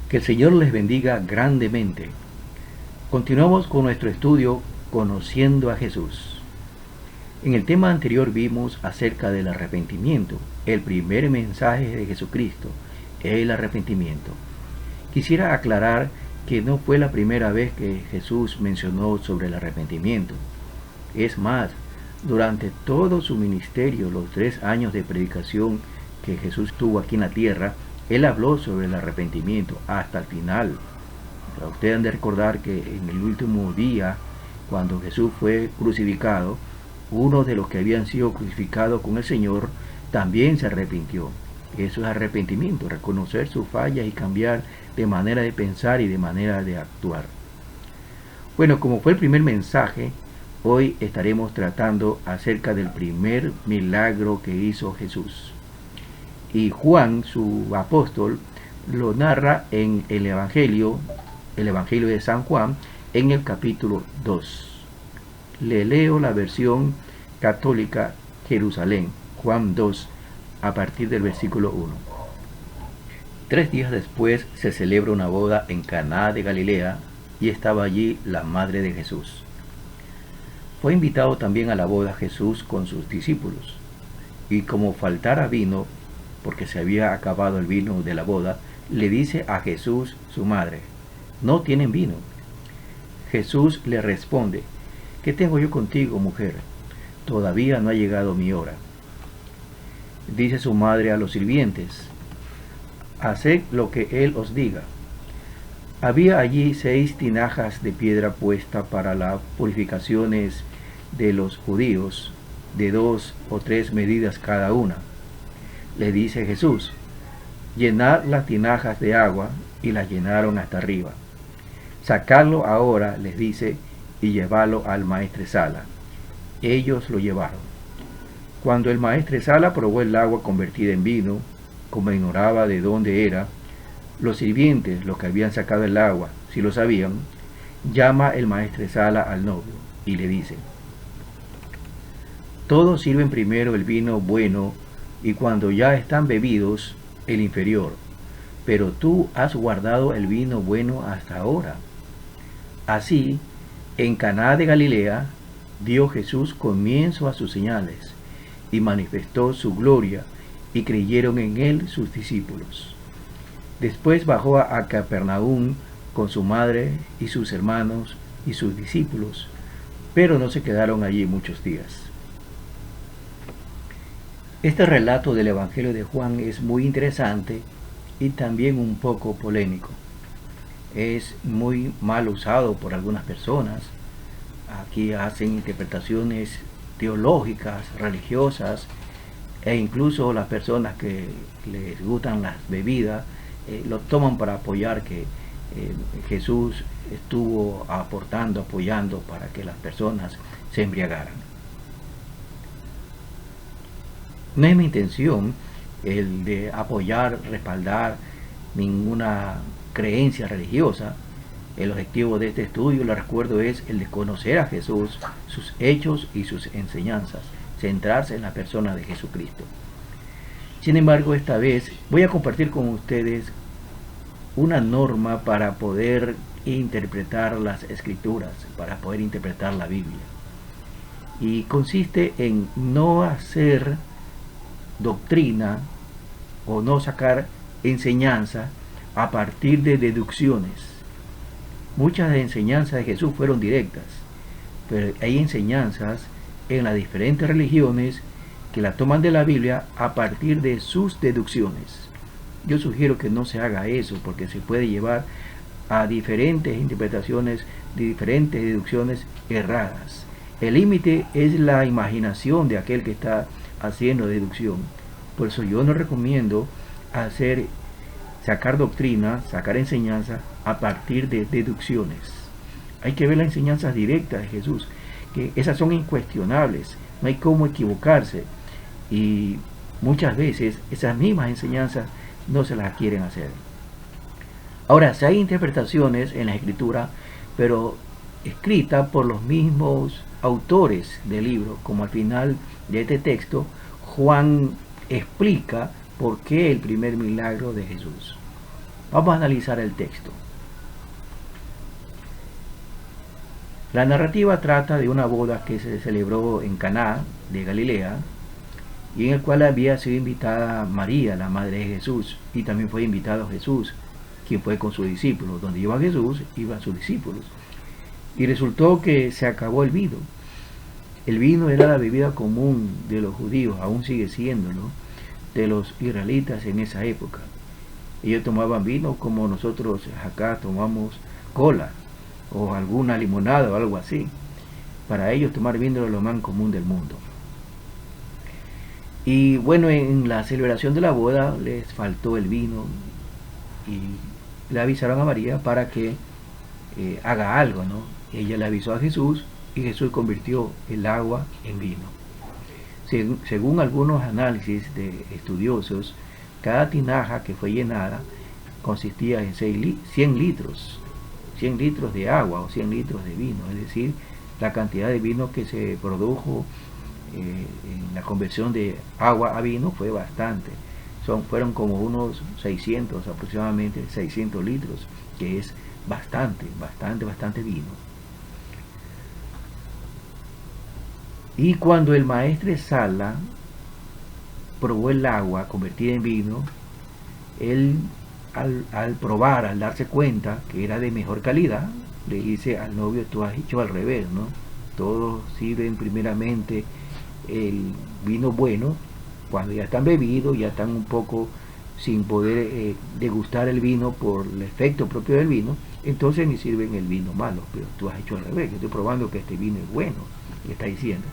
Que el Señor les bendiga grandemente. Continuamos con nuestro estudio Conociendo a Jesús. En el tema anterior vimos acerca del arrepentimiento, el primer mensaje de Jesucristo, el arrepentimiento. Quisiera aclarar que no fue la primera vez que Jesús mencionó sobre el arrepentimiento. Es más, durante todo su ministerio, los 3 años de predicación que Jesús tuvo aquí en la tierra, Él habló sobre el arrepentimiento hasta el final. Ustedes han de recordar que en el último día, cuando Jesús fue crucificado, uno de los que habían sido crucificados con el Señor también se arrepintió. Eso es arrepentimiento, reconocer sus fallas y cambiar de manera de pensar y de manera de actuar. Bueno, como fue el primer mensaje, hoy estaremos tratando acerca del primer milagro que hizo Jesús. Y Juan, su apóstol, lo narra en el Evangelio de San Juan, en el capítulo 2. Le leo la versión católica Jerusalén, Juan 2, a partir del versículo 1. 3 días después se celebra una boda en Caná de Galilea, y estaba allí la madre de Jesús. Fue invitado también a la boda Jesús con sus discípulos, y como faltara vino, porque se había acabado el vino de la boda, le dice a Jesús su madre: «No tienen vino». Jesús le responde: «¿Qué tengo yo contigo, mujer? Todavía no ha llegado mi hora». Dice su madre a los sirvientes: «Haced lo que él os diga». Había allí 6 tinajas de piedra puesta para las purificaciones de los judíos, de 2 o 3 medidas cada una. Le dice Jesús: «Llenad las tinajas de agua», y las llenaron hasta arriba. «Sacadlo ahora», les dice, «y llevadlo al maestresala». Ellos lo llevaron. Cuando el maestresala probó el agua convertida en vino, como ignoraba de dónde era, los sirvientes, los que habían sacado el agua, si lo sabían, llama el maestresala al novio y le dice: «Todos sirven primero el vino bueno, y cuando ya están bebidos, el inferior, pero tú has guardado el vino bueno hasta ahora». Así, en Caná de Galilea, dio Jesús comienzo a sus señales, y manifestó su gloria, y creyeron en él sus discípulos. Después bajó a Capernaum con su madre y sus hermanos y sus discípulos, pero no se quedaron allí muchos días. Este relato del Evangelio de Juan es muy interesante y también un poco polémico. Es muy mal usado por algunas personas. Aquí hacen interpretaciones teológicas, religiosas, e incluso las personas que les gustan las bebidas lo toman para apoyar que Jesús estuvo apoyando para que las personas se embriagaran. No es mi intención el de apoyar, respaldar ninguna creencia religiosa. El objetivo de este estudio, lo recuerdo, es el de conocer a Jesús, sus hechos y sus enseñanzas, centrarse en la persona de Jesucristo. Sin embargo, esta vez voy a compartir con ustedes una norma para poder interpretar las Escrituras, para poder interpretar la Biblia. Y consiste en no hacer doctrina o no sacar enseñanza a partir de deducciones. Muchas de las enseñanzas de Jesús fueron directas, pero hay enseñanzas en las diferentes religiones que la toman de la Biblia a partir de sus deducciones. Yo sugiero que no se haga eso, porque se puede llevar a diferentes interpretaciones, de diferentes deducciones erradas. El límite es la imaginación de aquel que está haciendo deducción. Por eso yo no recomiendo sacar doctrina, sacar enseñanza a partir de deducciones. Hay que ver las enseñanzas directas de Jesús, que esas son incuestionables, no hay cómo equivocarse, y muchas veces esas mismas enseñanzas no se las quieren hacer. Ahora, si hay interpretaciones en la Escritura, pero escritas por los mismos autores del libro, como al final de este texto, Juan explica por qué el primer milagro de Jesús. Vamos a analizar el texto. La narrativa trata de una boda que se celebró en Caná de Galilea y en el cual había sido invitada María, la madre de Jesús, y también fue invitado Jesús, quien fue con sus discípulos. Donde iba Jesús, iban sus discípulos. Y resultó que se acabó el vino. El vino era la bebida común de los judíos, aún sigue siéndolo, de los israelitas en esa época. Ellos tomaban vino como nosotros acá tomamos cola o alguna limonada o algo así. Para ellos tomar vino era lo más común del mundo. Y bueno, en la celebración de la boda les faltó el vino y le avisaron a María para que haga algo, ¿no? Ella le avisó a Jesús y Jesús convirtió el agua en vino. Según algunos análisis de estudiosos, cada tinaja que fue llenada consistía en 100 litros de agua o 100 litros de vino, es decir, la cantidad de vino que se produjo en la conversión de agua a vino fue bastante. Fueron como unos 600, aproximadamente 600 litros, que es bastante vino. Y cuando el maestresala probó el agua convertida en vino, él al probar, al darse cuenta que era de mejor calidad, le dice al novio: tú has hecho al revés, ¿no? Todos sirven primeramente el vino bueno, cuando ya están bebidos, ya están un poco sin poder degustar el vino por el efecto propio del vino, entonces ni sirven el vino malo. Pero tú has hecho al revés, yo estoy probando que este vino es bueno, le está diciendo.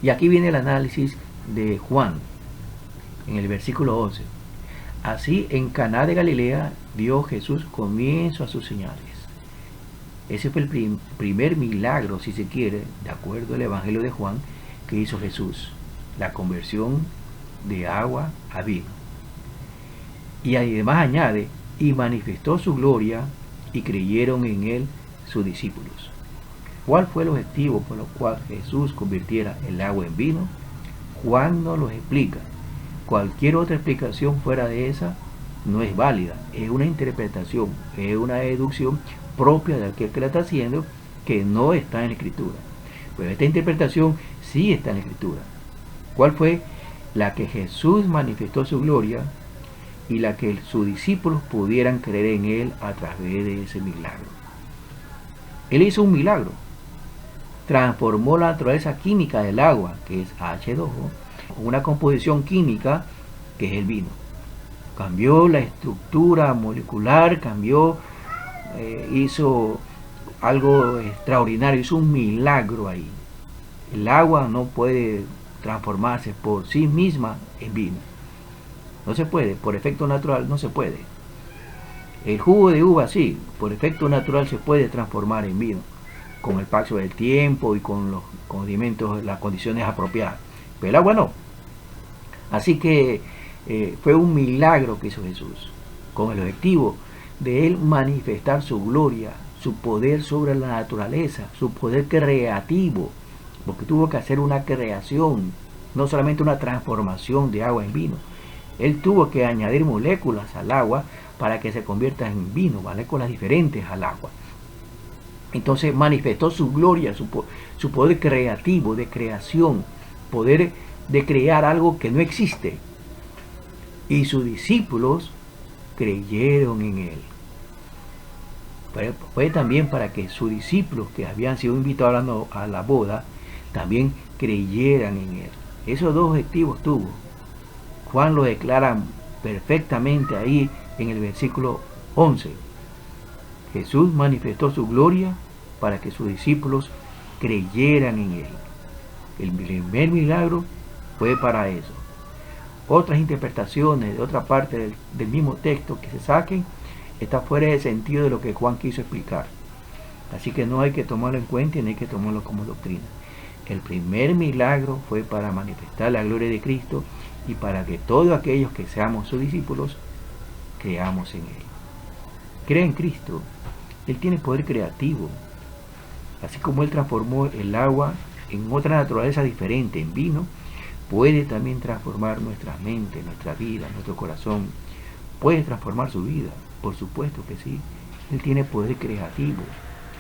Y aquí viene el análisis de Juan, en el versículo 11. Así en Caná de Galilea dio Jesús comienzo a sus señales. Ese fue el primer milagro, si se quiere, de acuerdo al Evangelio de Juan, que hizo Jesús, la conversión de agua a vino. Y además añade: y manifestó su gloria, y creyeron en él sus discípulos. ¿Cuál fue el objetivo por el cual Jesús convirtiera el agua en vino? Juan nos lo explica. Cualquier otra explicación fuera de esa no es válida. Es una interpretación, es una deducción propia de aquel que la está haciendo, que no está en la Escritura. Pero esta interpretación sí está en la Escritura. ¿Cuál fue? La que Jesús manifestó su gloria y la que sus discípulos pudieran creer en él a través de ese milagro. Él hizo un milagro. Transformó la naturaleza química del agua, que es H2O, una composición química, que es el vino. Cambió la estructura molecular, hizo algo extraordinario, hizo un milagro ahí. El agua no puede transformarse por sí misma en vino. No se puede, por efecto natural no se puede. El jugo de uva sí, por efecto natural se puede transformar en vino, con el paso del tiempo y con los condimentos, las condiciones apropiadas. Pero el agua no. Así que fue un milagro que hizo Jesús, con el objetivo de él manifestar su gloria, su poder sobre la naturaleza, su poder creativo, porque tuvo que hacer una creación, no solamente una transformación de agua en vino. Él tuvo que añadir moléculas al agua para que se convierta en vino, moléculas diferentes al agua. Entonces manifestó su gloria, su poder creativo, de creación, poder de crear algo que no existe. Y sus discípulos creyeron en él. Fue también para que sus discípulos, que habían sido invitados a la boda, también creyeran en él. Esos dos objetivos tuvo. Juan lo declara perfectamente ahí en el versículo 11. Jesús manifestó su gloria para que sus discípulos creyeran en él. El primer milagro fue para eso. Otras interpretaciones de otra parte del mismo texto que se saquen está fuera de sentido de lo que Juan quiso explicar. Así que no hay que tomarlo en cuenta y no hay que tomarlo como doctrina. El primer milagro fue para manifestar la gloria de Cristo y para que todos aquellos que seamos sus discípulos creamos en él. Crea en Cristo. Él tiene poder creativo. Así como él transformó el agua en otra naturaleza diferente, en vino, puede también transformar nuestra mente, nuestra vida, nuestro corazón, puede transformar su vida, por supuesto que sí. Él tiene poder creativo,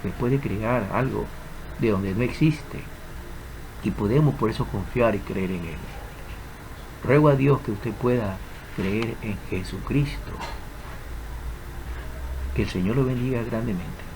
Él puede crear algo de donde no existe, y podemos por eso confiar y creer en Él. Ruego a Dios que usted pueda creer en Jesucristo. Que el Señor lo bendiga grandemente.